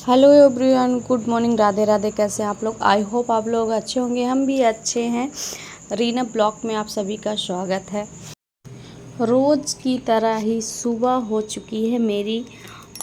Hello everyone, good morning, Radhe Radhe. कैसे हैं आप लोग? आई होप आप लोग अच्छे होंगे, हम भी अच्छे हैं। रीना ब्लॉग में आप सभी का स्वागत है। रोज़ की तरह ही सुबह हो चुकी है मेरी,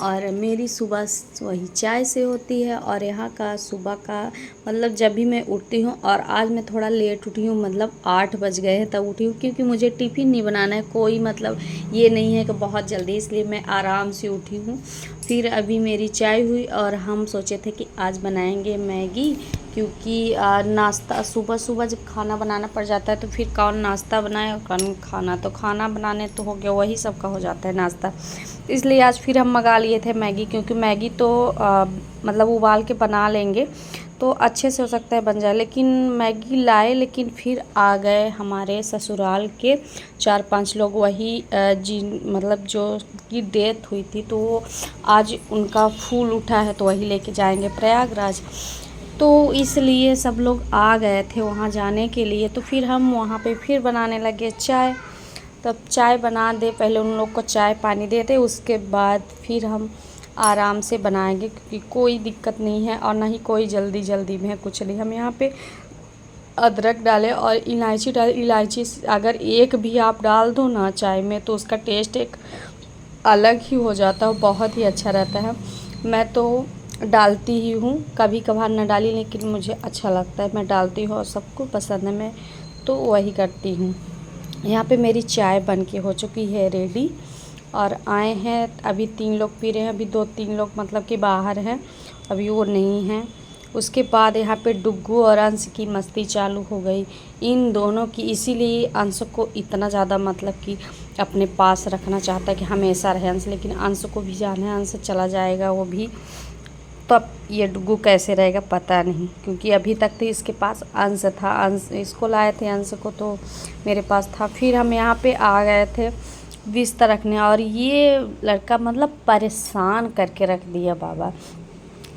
और मेरी सुबह वही चाय से होती है। और यहाँ का सुबह का मतलब जब भी मैं उठती हूँ, और आज मैं थोड़ा लेट उठी हूँ, मतलब 8 बज गए हैं तब उठी हूँ, क्योंकि मुझे टिफ़िन नहीं बनाना है कोई, मतलब ये नहीं है कि बहुत जल्दी, इसलिए मैं आराम से उठी हूँ। फिर अभी मेरी चाय हुई और हम सोचे थे कि आज बनाएंगे मैगी, क्योंकि नाश्ता सुबह सुबह जब खाना बनाना पड़ जाता है तो फिर कौन नाश्ता बनाए और कौन खाना, तो खाना बनाने तो हो गया, वही सबका हो जाता है नाश्ता। इसलिए आज फिर हम मंगा लिए थे मैगी, क्योंकि मैगी तो मतलब उबाल के बना लेंगे तो अच्छे से हो सकता है बन जाए। लेकिन मैगी लाए, लेकिन फिर आ गए हमारे ससुराल के 4-5 लोग, वही जिन मतलब जो की डेथ हुई थी, तो वो आज उनका फूल उठा है तो वही लेके जाएंगे प्रयागराज। तो इसलिए सब लोग आ गए थे वहाँ जाने के लिए, तो फिर हम वहाँ पे फिर बनाने लगे चाय। तब चाय बना दे, पहले उन लोग को चाय पानी देते, उसके बाद फिर हम आराम से बनाएंगे, क्योंकि कोई दिक्कत नहीं है और ना ही कोई जल्दी में है कुछ नहीं। हम यहाँ पे अदरक डालें और इलायची डालें। इलायची अगर एक भी आप डाल दो ना चाय में, तो उसका टेस्ट एक अलग ही हो जाता है, बहुत ही अच्छा रहता है। मैं तो डालती ही हूँ, कभी कभार ना डाली, लेकिन मुझे अच्छा लगता है, मैं डालती हूँ और सबको पसंद है, मैं तो वही करती हूँ। यहाँ पे मेरी चाय बन के हो चुकी है रेडी, और आए हैं अभी 3 लोग पी रहे हैं, अभी 2-3 लोग मतलब कि बाहर हैं, अभी वो नहीं हैं। उसके बाद यहाँ पे डुग्गू और अंश की मस्ती चालू हो गई, इन दोनों की। इसीलिए अंश को इतना ज़्यादा मतलब कि अपने पास रखना चाहता है कि हमेशा रहे अंश, लेकिन अंश को भी जाना है, अंश चला जाएगा वो भी, तब ये डुग्गू कैसे रहेगा पता नहीं, क्योंकि अभी तक तो इसके पास अंश था, अंश इसको लाए थे, अंश को तो मेरे पास था। फिर हम यहाँ पे आ गए थे बिस्तर रखने, और ये लड़का मतलब परेशान करके रख दिया बाबा।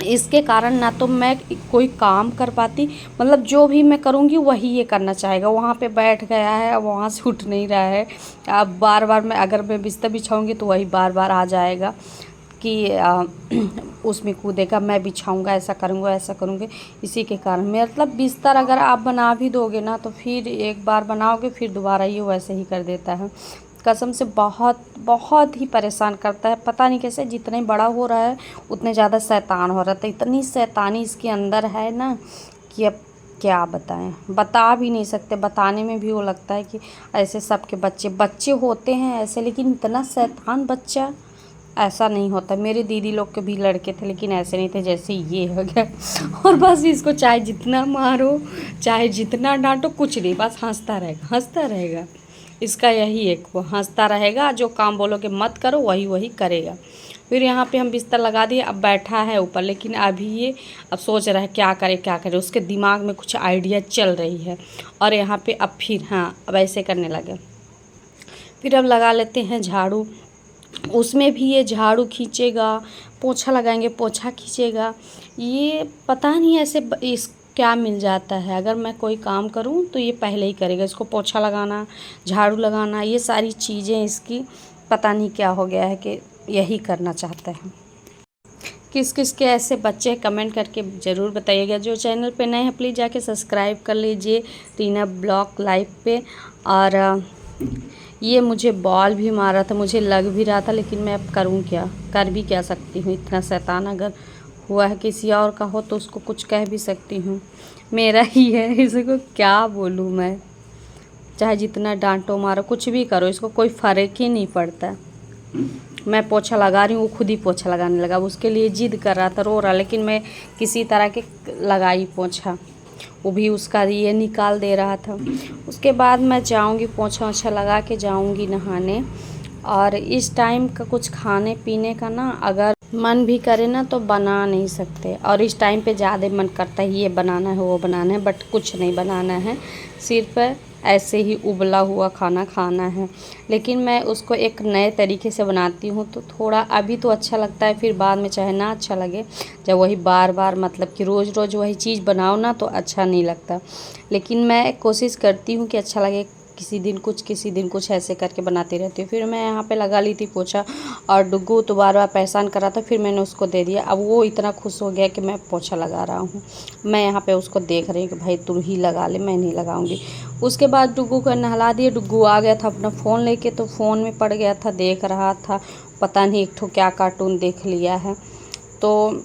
इसके कारण ना तो मैं कोई काम कर पाती, मतलब जो भी मैं करूँगी वही ये करना चाहेगा। वहाँ पे बैठ गया है, अब वहाँ से उठ नहीं रहा है। अब बार बार मैं अगर मैं बिस्तर बिछाऊँगी तो वही बार बार आ जाएगा कि उसमें कूदेगा, मैं बिछाऊंगा, ऐसा करूँगा, ऐसा करूँगी। इसी के कारण मतलब बिस्तर अगर आप बना भी दोगे ना, तो फिर एक बार बनाओगे फिर दोबारा ये वैसे ही कर देता है। कसम से बहुत बहुत ही परेशान करता है, पता नहीं कैसे। जितने बड़ा हो रहा है उतने ज़्यादा शैतान हो रहा था, इतनी शैतानी इसके अंदर है ना कि अब क्या बताएं, बता भी नहीं सकते। बताने में भी वो लगता है कि ऐसे सबके बच्चे बच्चे होते हैं ऐसे, लेकिन इतना शैतान बच्चा ऐसा नहीं होता। मेरे दीदी लोग के भी लड़के थे, लेकिन ऐसे नहीं थे जैसे ये हो गया। और बस इसको चाहे जितना मारो, चाहे जितना डांटो, कुछ नहीं, बस हंसता रहेगा, हंसता रहेगा। इसका यही एक, वो हंसता रहेगा, जो काम बोलोगे मत करो वही वही करेगा। फिर यहाँ पे हम बिस्तर लगा दिए, अब बैठा है ऊपर, लेकिन अभी ये अब सोच रहा है क्या करे क्या करे, उसके दिमाग में कुछ आइडिया चल रही है। और यहाँ पे अब फिर हाँ, अब ऐसे करने लगे। फिर अब लगा लेते हैं झाड़ू, उसमें भी ये झाड़ू खींचेगा, पोछा लगाएंगे पोछा खींचेगा। ये पता नहीं ऐसे इस क्या मिल जाता है, अगर मैं कोई काम करूं तो ये पहले ही करेगा। इसको पोछा लगाना, झाड़ू लगाना, ये सारी चीज़ें इसकी पता नहीं क्या हो गया है कि यही करना चाहता है। किस किस के ऐसे बच्चे कमेंट करके ज़रूर बताइएगा। जो चैनल पे नए हैं प्लीज़ जाके सब्सक्राइब कर लीजिए रीना ब्लॉग लाइव पे। और ये मुझे बॉल भी मारा था, मुझे लग भी रहा था, लेकिन मैं अब करूँ क्या, कर भी क्या सकती हूँ। इतना शैतान अगर हुआ है, किसी और का हो तो उसको कुछ कह भी सकती हूँ, मेरा ही है, इसको क्या बोलूँ मैं। चाहे जितना डांटो मारो कुछ भी करो, इसको कोई फ़र्क ही नहीं पड़ता। मैं पोछा लगा रही हूँ, वो खुद ही पोछा लगाने लगा, उसके लिए जिद कर रहा था, रो रहा, लेकिन मैं किसी तरह के लगाई पोछा, वो भी उसका ये निकाल दे रहा था। उसके बाद मैं जाऊंगी, पोछा ओछा लगा के जाऊंगी नहाने। और इस टाइम का कुछ खाने पीने का ना अगर मन भी करे ना तो बना नहीं सकते, और इस टाइम पे ज़्यादा मन करता है ये बनाना है वो बनाना है, बट कुछ नहीं बनाना है, सिर्फ ऐसे ही उबला हुआ खाना खाना है। लेकिन मैं उसको एक नए तरीके से बनाती हूँ, तो थोड़ा अभी तो अच्छा लगता है, फिर बाद में चाहे ना अच्छा लगे। जब वही बार बार मतलब कि रोज़ रोज़ वही चीज़ बनाओ ना तो अच्छा नहीं लगता। लेकिन मैं कोशिश करती हूँ कि अच्छा लगे। किसी दिन कुछ ऐसे करके बनाती रहती हूँ। फिर मैं यहाँ पे लगा ली थी पोछा और डुग्गू तो बार बार परेशान कर रहा था, फिर मैंने उसको दे दिया। अब वो इतना खुश हो गया कि मैं पोछा लगा रहा हूँ। मैं यहाँ पे उसको देख रही हूँ कि भाई तुम ही लगा ले, मैं नहीं लगाऊंगी। उसके बाद डुग्गू को नहला दिए। डुग्गू आ गया था अपना फ़ोन लेके, तो फ़ोन में पड़ गया था, देख रहा था, पता नहीं एक ठो क्या कार्टून देख लिया है, तो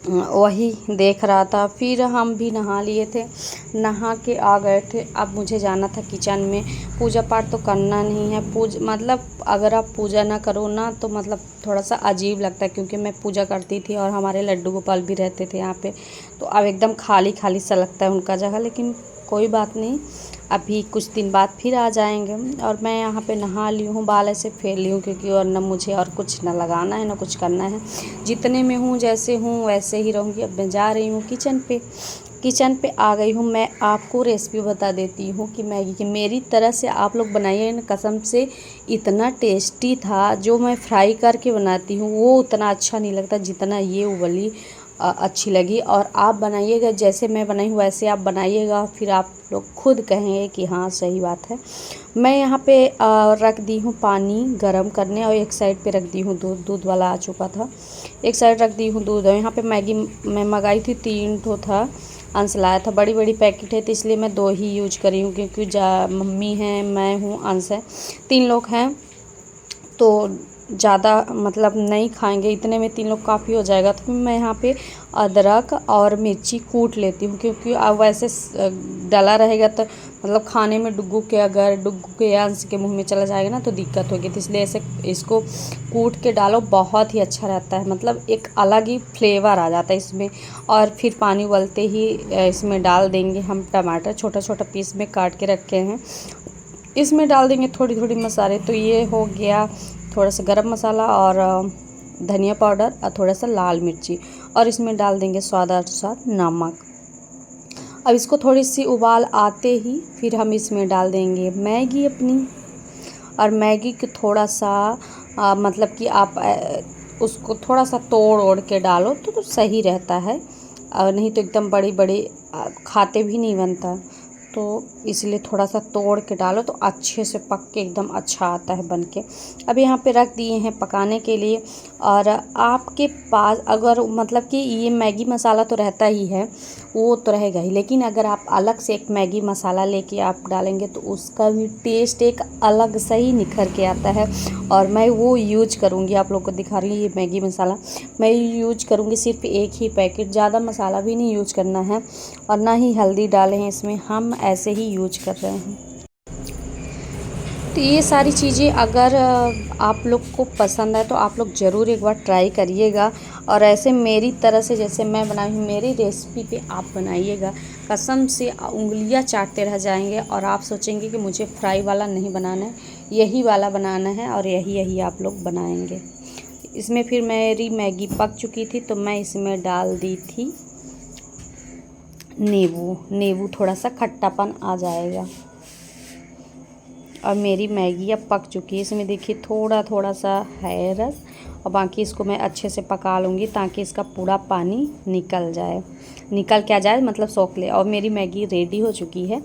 वही देख रहा था। फिर हम भी नहा लिए थे, नहा के आ गए थे। अब मुझे जाना था किचन में। पूजा पाठ तो करना नहीं है, मतलब अगर आप पूजा ना करो ना तो मतलब थोड़ा सा अजीब लगता है, क्योंकि मैं पूजा करती थी और हमारे लड्डू गोपाल भी रहते थे यहाँ पे, तो अब एकदम खाली खाली सा लगता है उनका जगह। लेकिन कोई बात नहीं, अभी कुछ दिन बाद फिर आ जाएंगे। और मैं यहाँ पे नहा ली हूँ, बाल ऐसे फेर ली हूँ, क्योंकि और ना मुझे और कुछ ना लगाना है ना कुछ करना है। जितने में हूँ जैसे हूँ वैसे ही रहूँगी। अब मैं जा रही हूँ किचन पे आ गई हूँ। मैं आपको रेसिपी बता देती हूँ कि मैगी की मेरी तरह से आप लोग बनाइए ना, कसम से इतना टेस्टी था। जो मैं फ्राई करके बनाती हूँ वो उतना अच्छा नहीं लगता जितना ये उबली अच्छी लगी। और आप बनाइएगा जैसे मैं बनाई हूँ वैसे आप बनाइएगा, फिर आप लोग खुद कहेंगे कि हाँ सही बात है। मैं यहाँ पे रख दी हूँ पानी गरम करने, और एक साइड पे रख दी हूँ दूध वाला आ चुका था, एक साइड रख दी हूँ दूध। और यहाँ पे मैगी मैं मंगाई थी, 3 ठो था, अंश लाया था। बड़ी बड़ी पैकेट है तो इसलिए मैं 2 ही यूज करी हूँ, क्योंकि मम्मी हैं, मैं हूँ, अंश है, 3 लोग हैं, तो ज़्यादा मतलब नहीं खाएंगे, इतने में 3 लोग काफ़ी हो जाएगा। तो मैं यहाँ पे अदरक और मिर्ची कूट लेती हूँ, क्योंकि अब वैसे डला रहेगा तो मतलब खाने में डुग्गू के अंश के मुंह में चला जाएगा ना तो दिक्कत होगी, तो इसलिए ऐसे इसको कूट के डालो, बहुत ही अच्छा रहता है, मतलब एक अलग ही फ्लेवर आ जाता है इसमें। और फिर पानी उबलते ही इसमें डाल देंगे हम टमाटर, छोटा छोटा पीस में काट के रखे हैं, इसमें डाल देंगे थोड़ी थोड़ी मसाले। तो ये हो गया थोड़ा सा गरम मसाला और धनिया पाउडर और थोड़ा सा लाल मिर्ची, और इसमें डाल देंगे स्वादानुसार नमक। अब इसको थोड़ी सी उबाल आते ही फिर हम इसमें डाल देंगे मैगी अपनी। और मैगी को थोड़ा सा मतलब कि आप उसको थोड़ा सा तोड़ ओड़ के डालो तो सही रहता है, और नहीं तो एकदम बड़ी बड़ी खाते भी नहीं बनता, तो इसलिए थोड़ा सा तोड़ के डालो तो अच्छे से पक के एकदम अच्छा आता है बन के। अब यहाँ पे रख दिए हैं पकाने के लिए। और आपके पास अगर मतलब कि ये मैगी मसाला तो रहता ही है, वो तो रहेगा ही, लेकिन अगर आप अलग से एक मैगी मसाला लेके आप डालेंगे तो उसका भी टेस्ट एक अलग सा ही निखर के आता है। और मैं वो यूज करूँगी, आप लोग को दिखा रही हूँ, ये मैगी मसाला मैं यूज करूँगी सिर्फ एक ही पैकेट, ज़्यादा मसाला भी नहीं यूज करना है और ना ही हल्दी डाले हैं इसमें, हम ऐसे ही यूज कर रहे हैं। तो ये सारी चीज़ें अगर आप लोग को पसंद है तो आप लोग ज़रूर एक बार ट्राई करिएगा, और ऐसे मेरी तरह से जैसे मैं बनाई हूँ मेरी रेसिपी पे आप बनाइएगा, कसम से उंगलियां चाटते रह जाएंगे और आप सोचेंगे कि मुझे फ्राई वाला नहीं बनाना है, यही वाला बनाना है, और यही आप लोग बनाएंगे। इसमें फिर मेरी मैगी पक चुकी थी तो मैं इसमें डाल दी थी नींबू, थोड़ा सा खट्टापन आ जाएगा। और मेरी मैगी अब पक चुकी है, इसमें देखिए थोड़ा थोड़ा सा है रस, और बाकी इसको मैं अच्छे से पका लूँगी ताकि इसका पूरा पानी निकल क्या जाए, मतलब सोख ले। और मेरी मैगी रेडी हो चुकी है,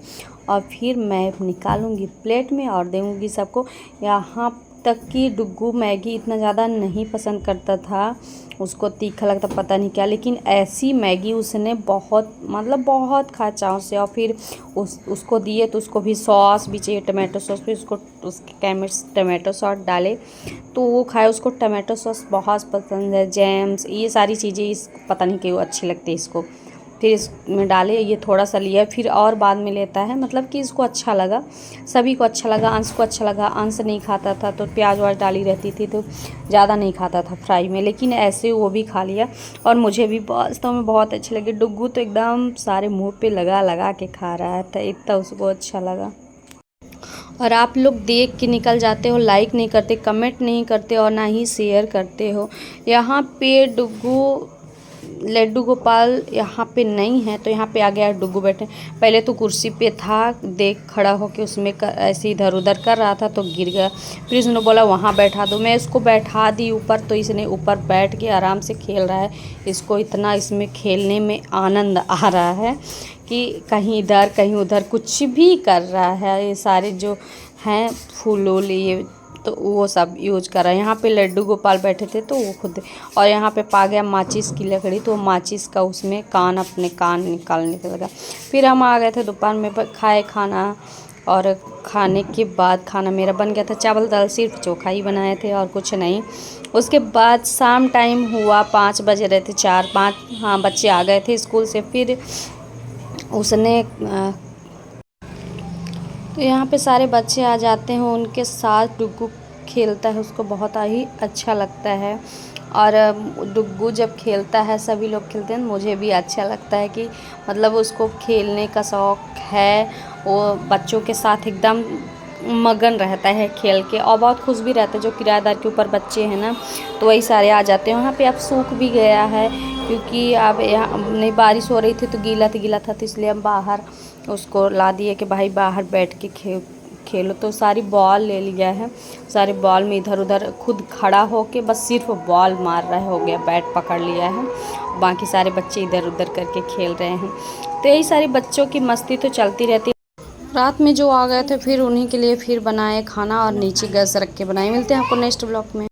और फिर मैं निकालूँगी प्लेट में और दूँगी सबको। यहाँ तक कि डुग्गू मैगी इतना ज़्यादा नहीं पसंद करता था, उसको तीखा लगता पता नहीं क्या, लेकिन ऐसी मैगी उसने बहुत खा चाव से। और फिर उसको दिए तो उसको भी सॉस भी चाहिए, टमाटो सॉस, फिर उसके टमाटो सॉस डाले तो वो खाए, उसको टमाटो सॉस बहुत पसंद है, जैम्स, ये सारी चीज़ें पता नहीं क्यों अच्छी लगती है इसको। फिर इसमें डाले, ये थोड़ा सा लिया, फिर और बाद में लेता है, मतलब कि इसको अच्छा लगा, सभी को अच्छा लगा, अंश को अच्छा लगा। अंश नहीं खाता था तो प्याज वाज डाली रहती थी तो ज़्यादा नहीं खाता था फ्राई में, लेकिन ऐसे वो भी खा लिया, और मुझे भी वास्तव में बहुत अच्छे लगे। डुग्गू तो एकदम सारे मुँह पे लगा के खा रहा था, इतना उसको अच्छा लगा। और आप लोग देख के निकल जाते हो, लाइक नहीं करते, कमेंट नहीं करते, और ना ही शेयर करते हो। यहाँ पे लड्डू गोपाल यहाँ पे नहीं है, तो यहाँ पे आ गया डुग्गू बैठे। पहले तो कुर्सी पे था, खड़ा होके उसमें ऐसे इधर उधर कर रहा था तो गिर गया, फिर उसने बोला वहाँ बैठा दो, मैं इसको बैठा दी ऊपर, तो इसने ऊपर बैठ के आराम से खेल रहा है। इसको इतना इसमें खेलने में आनंद आ रहा है कि कहीं इधर कहीं उधर कुछ भी कर रहा है। ये सारे जो हैं फूल वूल ये तो वो सब यूज कर रहा है। यहाँ पे लड्डू गोपाल बैठे थे तो वो खुद, और यहाँ पे पा गया माचिस की लकड़ी तो माचिस का उसमें अपने कान निकालने के लगा। फिर हम आ गए थे दोपहर में खाए खाना, और खाने के बाद खाना मेरा बन गया था चावल दाल, सिर्फ चोखा ही बनाए थे और कुछ नहीं। उसके बाद शाम टाइम हुआ, 5 बज रहे थे, 4-5 हाँ बच्चे आ गए थे स्कूल से। फिर उसने तो यहाँ पे सारे बच्चे आ जाते हैं, उनके साथ डुग्गू खेलता है, उसको बहुत ही अच्छा लगता है। और डुग्गू जब खेलता है, सभी लोग खेलते हैं, मुझे भी अच्छा लगता है कि मतलब उसको खेलने का शौक़ है। वो बच्चों के साथ एकदम मगन रहता है खेल के, और बहुत खुश भी रहता है। जो किराएदार के ऊपर बच्चे हैं ना, तो वही सारे आ जाते हैं। वहाँ पे अब सूख भी गया है, क्योंकि अब यहाँ नहीं बारिश हो रही थी तो गीला था, तो इसलिए हम बाहर उसको ला दिए कि भाई बाहर बैठ के खेलो। तो सारी बॉल ले लिया है, सारी बॉल में इधर उधर खुद खड़ा होके बस सिर्फ बॉल मार रहा है, हो गया, बैट पकड़ लिया है। बाकी सारे बच्चे इधर उधर करके खेल रहे हैं। तो यही सारी बच्चों की मस्ती तो चलती रहती है। रात में जो आ गए थे फिर उन्हीं के लिए फिर बनाए खाना, और नीचे गैस रख के बनाए। मिलते हैं आपको नेक्स्ट ब्लॉग में।